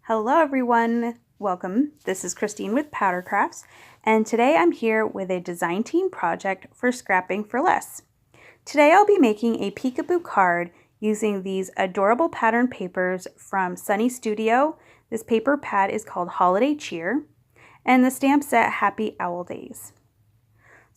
Hello everyone, welcome. This is Christine with Powder Crafts, and today I'm here with a design team project for Scrapping for Less. Today I'll be making a peekaboo card using these adorable pattern papers from Sunny Studio. This paper pad is called Holiday Cheer, and the stamp set Happy Owlidays.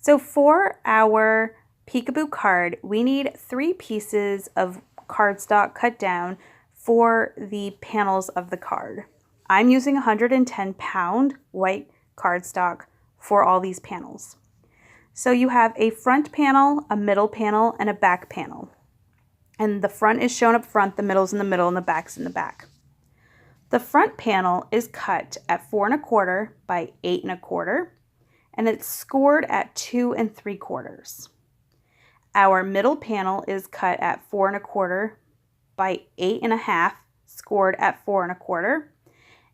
So for our peekaboo card, we need 3 pieces of cardstock cut down for the panels of the card. I'm using 110-pound white cardstock for all these panels. So you have a front panel, a middle panel, and a back panel. And the front is shown up front, the middle's in the middle, and the back's in the back. The front panel is cut at 4 1/4 by 8 1/4, and it's scored at 2 3/4. Our middle panel is cut at 4 1/4 by 8 1/2, scored at 4 1/4.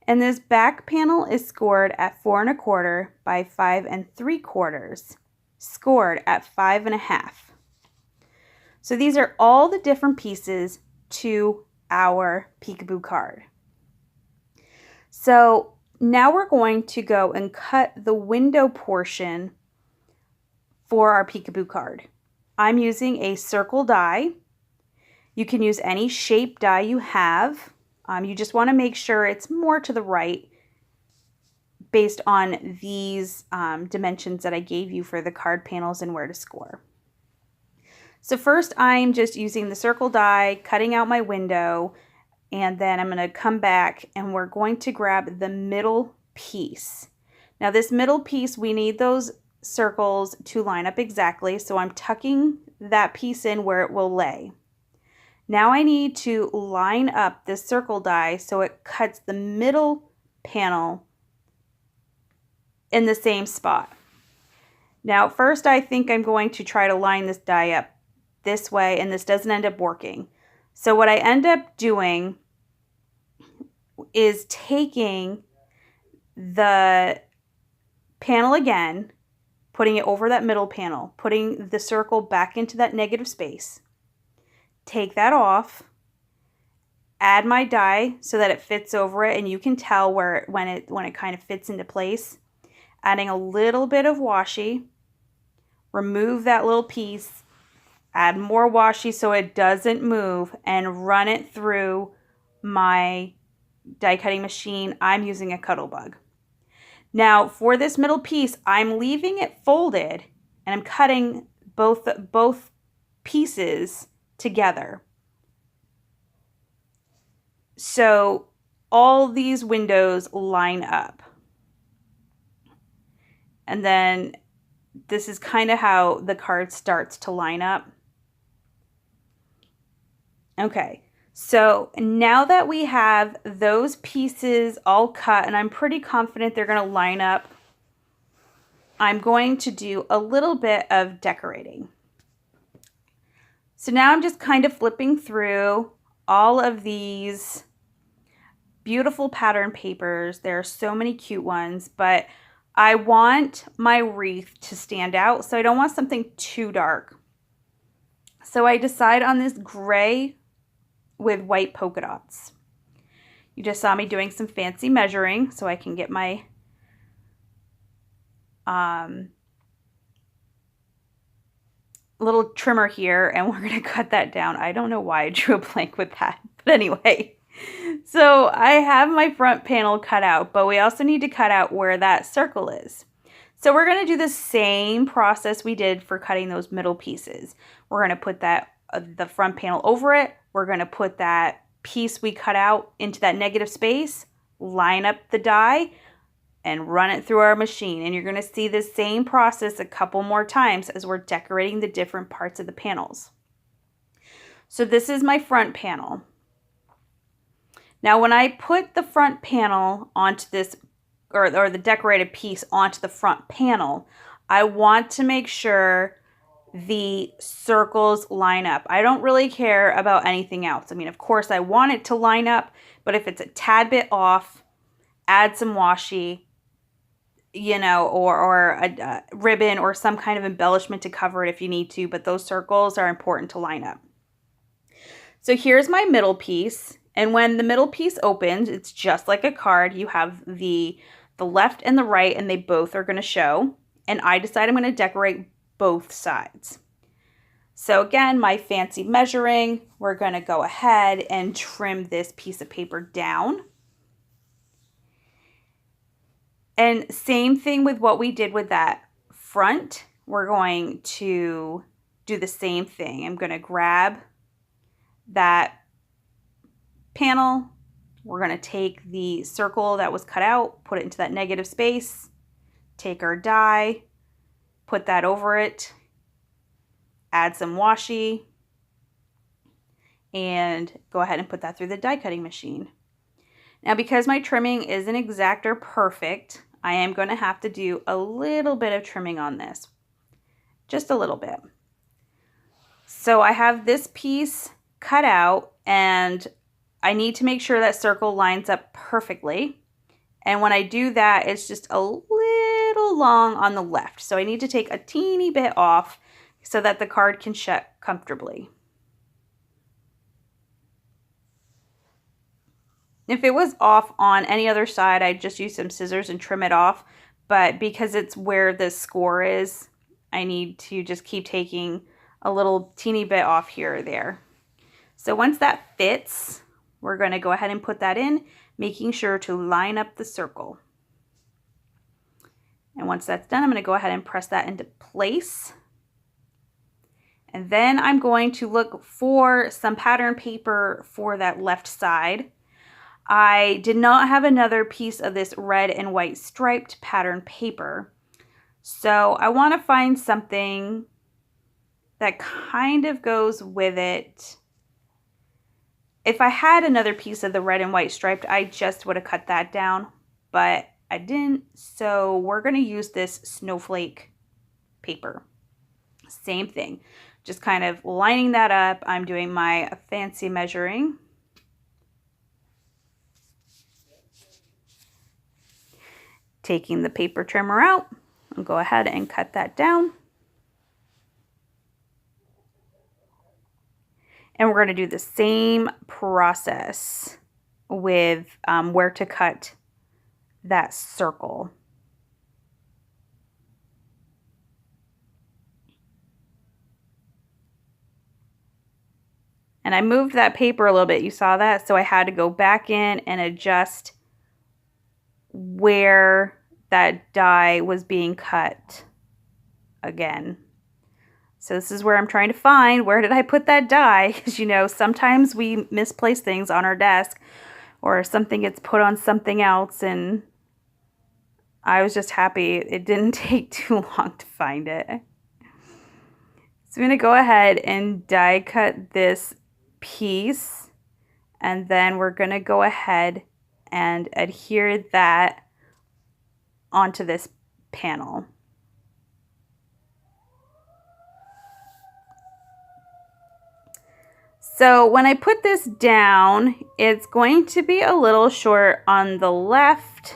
And this back panel is scored at 4 1/4 by 5 3/4, scored at 5 1/2. So these are all the different pieces to our peekaboo card. So now we're going to go and cut the window portion for our peekaboo card. I'm using a circle die. You can use any shape die you have. You just want to make sure it's more to the right based on these dimensions that I gave you for the card panels and where to score. So first I'm just using the circle die, cutting out my window, and then I'm going to come back and we're going to grab the middle piece. Now this middle piece, we need those circles to line up exactly, so I'm tucking that piece in where it will lay. Now I need to line up this circle die so it cuts the middle panel in the same spot. Now first I think I'm going to try to line this die up this way, and this doesn't end up working. So what I end up doing is taking the panel again, putting it over that middle panel, putting the circle back into that negative space. Take that off, add my die so that it fits over it, and you can tell when it kind of fits into place. Adding a little bit of washi, remove that little piece, add more washi so it doesn't move, and run it through my die cutting machine. I'm using a Cuttlebug. Now for this middle piece, I'm leaving it folded and I'm cutting both pieces together. So all these windows line up. And then this is kind of how the card starts to line up. Okay, so now that we have those pieces all cut, and I'm pretty confident they're going to line up, I'm going to do a little bit of decorating. So now I'm just kind of flipping through all of these beautiful pattern papers. There are so many cute ones, but I want my wreath to stand out, so I don't want something too dark. So I decide on this gray with white polka dots. You just saw me doing some fancy measuring so I can get my little trimmer here, and we're going to cut that down. I don't know why I drew a blank with that, but anyway. So I have my front panel cut out, but we also need to cut out where that circle is. So we're going to do the same process we did for cutting those middle pieces. We're going to put that the front panel over it. We're going to put that piece we cut out into that negative space, line up the die, and run it through our machine. And you're going to see the same process a couple more times as we're decorating the different parts of the panels. So this is my front panel. Now when I put the front panel onto this, or the decorated piece onto the front panel, I want to make sure the circles line up. I don't really care about anything else. I mean, of course I want it to line up, but if it's a tad bit off, add some washi, you know, or a ribbon or some kind of embellishment to cover it if you need to, but those circles are important to line up. So here's my middle piece. And when the middle piece opens, it's just like a card. You have the left and the right, and they both are going to show. And I decide I'm going to decorate both sides. So again, my fancy measuring, we're going to go ahead and trim this piece of paper down. And same thing with what we did with that front. We're going to do the same thing. I'm going to grab that panel. We're going to take the circle that was cut out, put it into that negative space, take our die, put that over it, add some washi, and go ahead and put that through the die cutting machine. Now, because my trimming isn't exact or perfect, I am going to have to do a little bit of trimming on this. Just a little bit. So I have this piece cut out, and I need to make sure that circle lines up perfectly. And when I do that, it's just a little long on the left. So I need to take a teeny bit off so that the card can shut comfortably. If it was off on any other side, I'd just use some scissors and trim it off. But because it's where the score is, I need to just keep taking a little teeny bit off here or there. So once that fits, we're going to go ahead and put that in, making sure to line up the circle. And once that's done, I'm going to go ahead and press that into place. And then I'm going to look for some pattern paper for that left side. I did not have another piece of this red and white striped pattern paper. So I want to find something that kind of goes with it. If I had another piece of the red and white striped, I just would have cut that down, but I didn't. So we're going to use this snowflake paper. Same thing, just kind of lining that up. I'm doing my fancy measuring. Taking the paper trimmer out, I'll go ahead and cut that down. And we're going to do the same process with where to cut that circle. And I moved that paper a little bit, you saw that? So I had to go back in and adjust where that die was being cut again. So this is where I'm trying to find, where did I put that die? Because, you know, sometimes we misplace things on our desk or something gets put on something else, and I was just happy it didn't take too long to find it. So I'm going to go ahead and die cut this piece, and then we're going to go ahead and adhere that onto this panel. So when I put this down, it's going to be a little short on the left,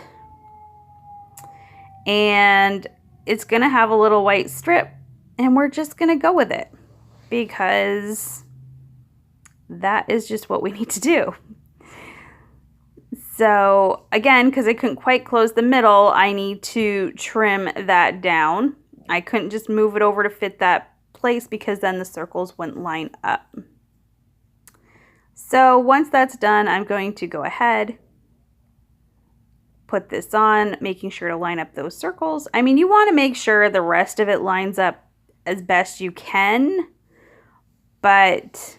and it's going to have a little white strip, and we're just going to go with it because that is just what we need to do. So again, because I couldn't quite close the middle, I need to trim that down. I couldn't just move it over to fit that place because then the circles wouldn't line up. So once that's done, I'm going to go ahead, put this on, making sure to line up those circles. I mean, you want to make sure the rest of it lines up as best you can, but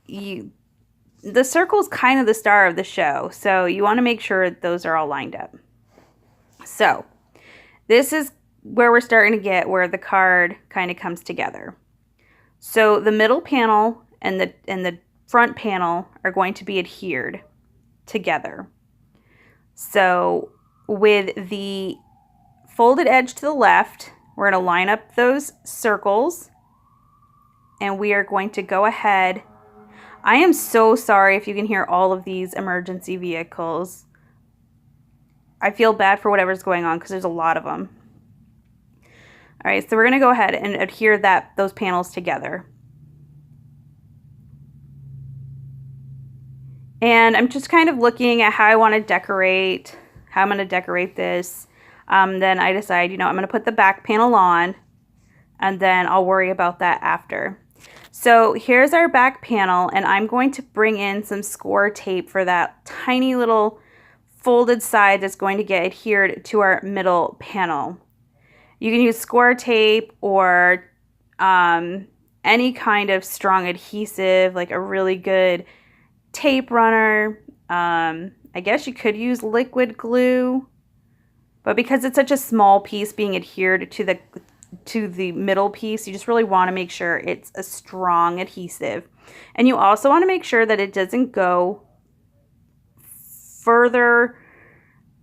the circle's kind of the star of the show, so you want to make sure those are all lined up. So this is where we're starting to get where the card kind of comes together. So the middle panel and the front panel are going to be adhered together. So with the folded edge to the left, we're going to line up those circles, and we are going to go ahead. I am so sorry if you can hear all of these emergency vehicles. I feel bad for whatever's going on because there's a lot of them. All right, so we're going to go ahead and adhere those panels together. And I'm just kind of looking at how I want to decorate, how I'm going to decorate this. Then I decide, you know, I'm going to put the back panel on, and then I'll worry about that after. So here's our back panel, and I'm going to bring in some score tape for that tiny little folded side that's going to get adhered to our middle panel. You can use score tape or any kind of strong adhesive, like a really good tape runner. I guess you could use liquid glue, but because it's such a small piece being adhered to the middle piece, you just really want to make sure it's a strong adhesive. And you also want to make sure that it doesn't go further,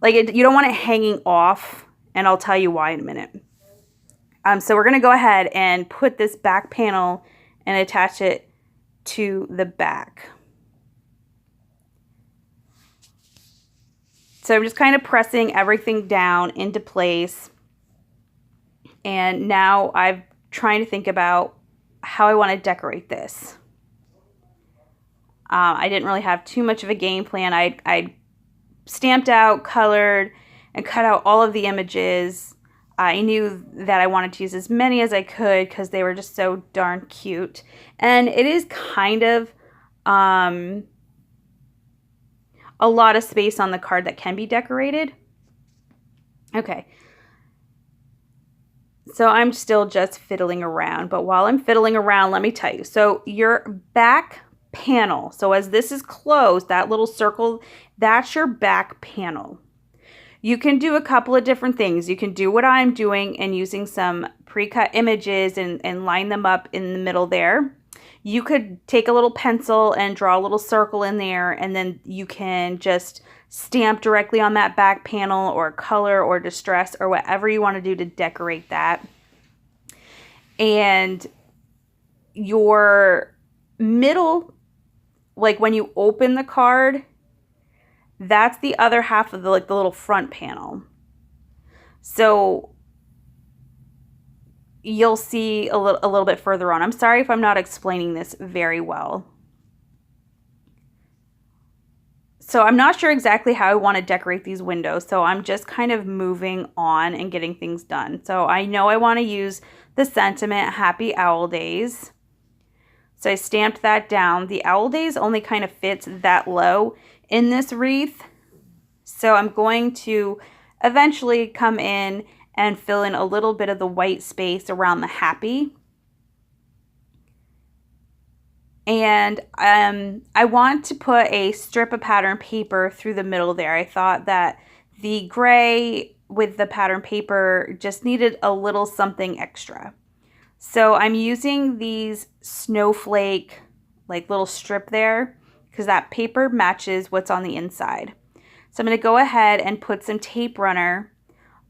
like you don't want it hanging off, and I'll tell you why in a minute. So we're going to go ahead and put this back panel and attach it to the back. So I'm just kind of pressing everything down into place. And now I'm trying to think about how I want to decorate this. I didn't really have too much of a game plan. I stamped out, colored, and cut out all of the images. I knew that I wanted to use as many as I could because they were just so darn cute. And it is kind of a lot of space on the card that can be decorated. Okay. So I'm still just fiddling around, but while I'm fiddling around, let me tell you. So your back panel, so as this is closed, that little circle, that's your back panel. You can do a couple of different things. You can do what I'm doing and using some pre-cut images and line them up in the middle there. You could take a little pencil and draw a little circle in there, and then you can just stamp directly on that back panel, or color or distress or whatever you want to do to decorate that. And your middle, like when you open the card, that's the other half of the little front panel. So you'll see a little bit further on. I'm sorry if I'm not explaining this very well. So I'm not sure exactly how I want to decorate these windows, so I'm just kind of moving on and getting things done. So I know I want to use the sentiment, Happy Owlidays. So I stamped that down. The Owlidays only kind of fits that low in this wreath. So I'm going to eventually come in and fill in a little bit of the white space around the happy. And I want to put a strip of pattern paper through the middle there. I thought that the gray with the pattern paper just needed a little something extra. So I'm using these snowflake, like little strip there, because that paper matches what's on the inside. So I'm going to go ahead and put some tape runner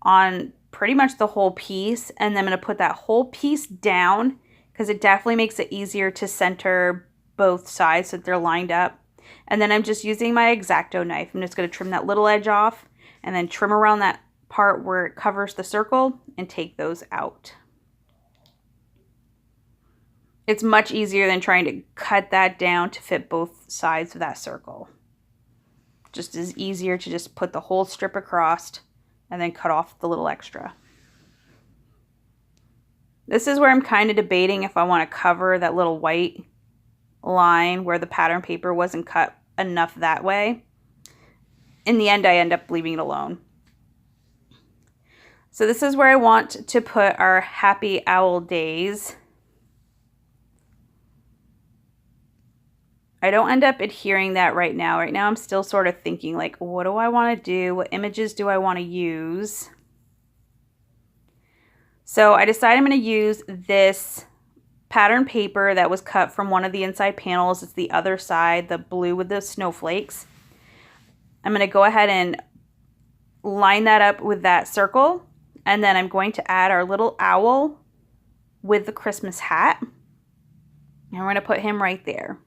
on pretty much the whole piece, and then I'm going to put that whole piece down because it definitely makes it easier to center both sides so that they're lined up. And then I'm just using my X-Acto knife. I'm just going to trim that little edge off and then trim around that part where it covers the circle and take those out. It's much easier than trying to cut that down to fit both sides of that circle. Just as easier to just put the whole strip across and then cut off the little extra. This is where I'm kind of debating if I want to cover that little white line where the pattern paper wasn't cut enough that way. In the end, I end up leaving it alone. So this is where I want to put our Happy Owlidays. I don't end up adhering that right now. Right now I'm still sort of thinking like, what do I want to do? What images do I want to use? So I decided I'm going to use this pattern paper that was cut from one of the inside panels. It's the other side, the blue with the snowflakes. I'm going to go ahead and line that up with that circle. And then I'm going to add our little owl with the Christmas hat. And we're going to put him right there.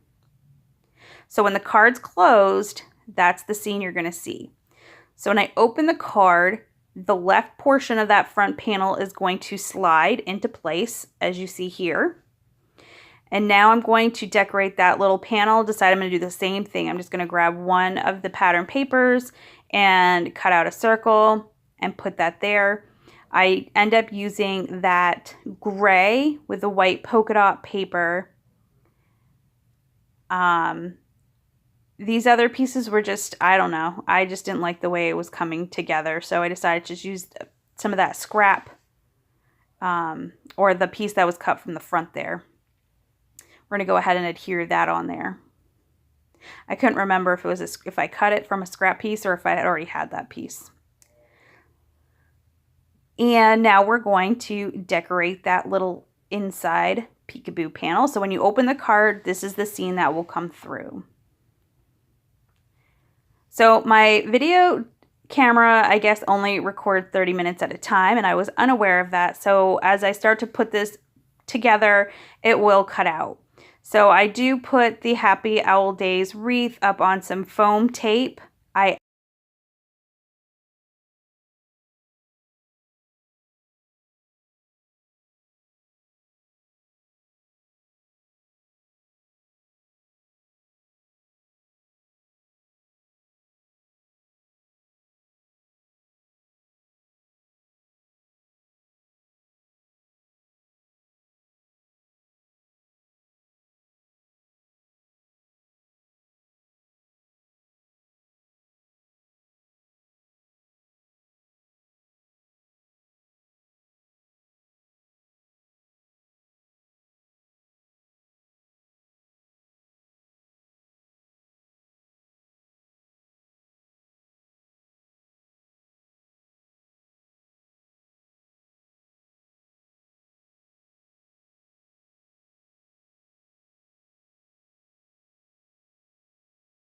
So when the card's closed, that's the scene you're going to see. So when I open the card, the left portion of that front panel is going to slide into place, as you see here. And now I'm going to decorate that little panel. Decide I'm going to do the same thing. I'm just going to grab one of the pattern papers and cut out a circle and put that there. I end up using that gray with the white polka dot paper. These other pieces were just, I don't know, I just didn't like the way it was coming together, so I decided to just use some of that scrap, or the piece that was cut from the front there. We're going to go ahead and adhere that on there. I couldn't remember if it was if I cut it from a scrap piece or if I had already had that piece. And now we're going to decorate that little inside peekaboo panel. So when you open the card, this is the scene that will come through. So my video camera, I guess, only records 30 minutes at a time, and I was unaware of that. So as I start to put this together, it will cut out. So I do put the Happy Owlidays wreath up on some foam tape. I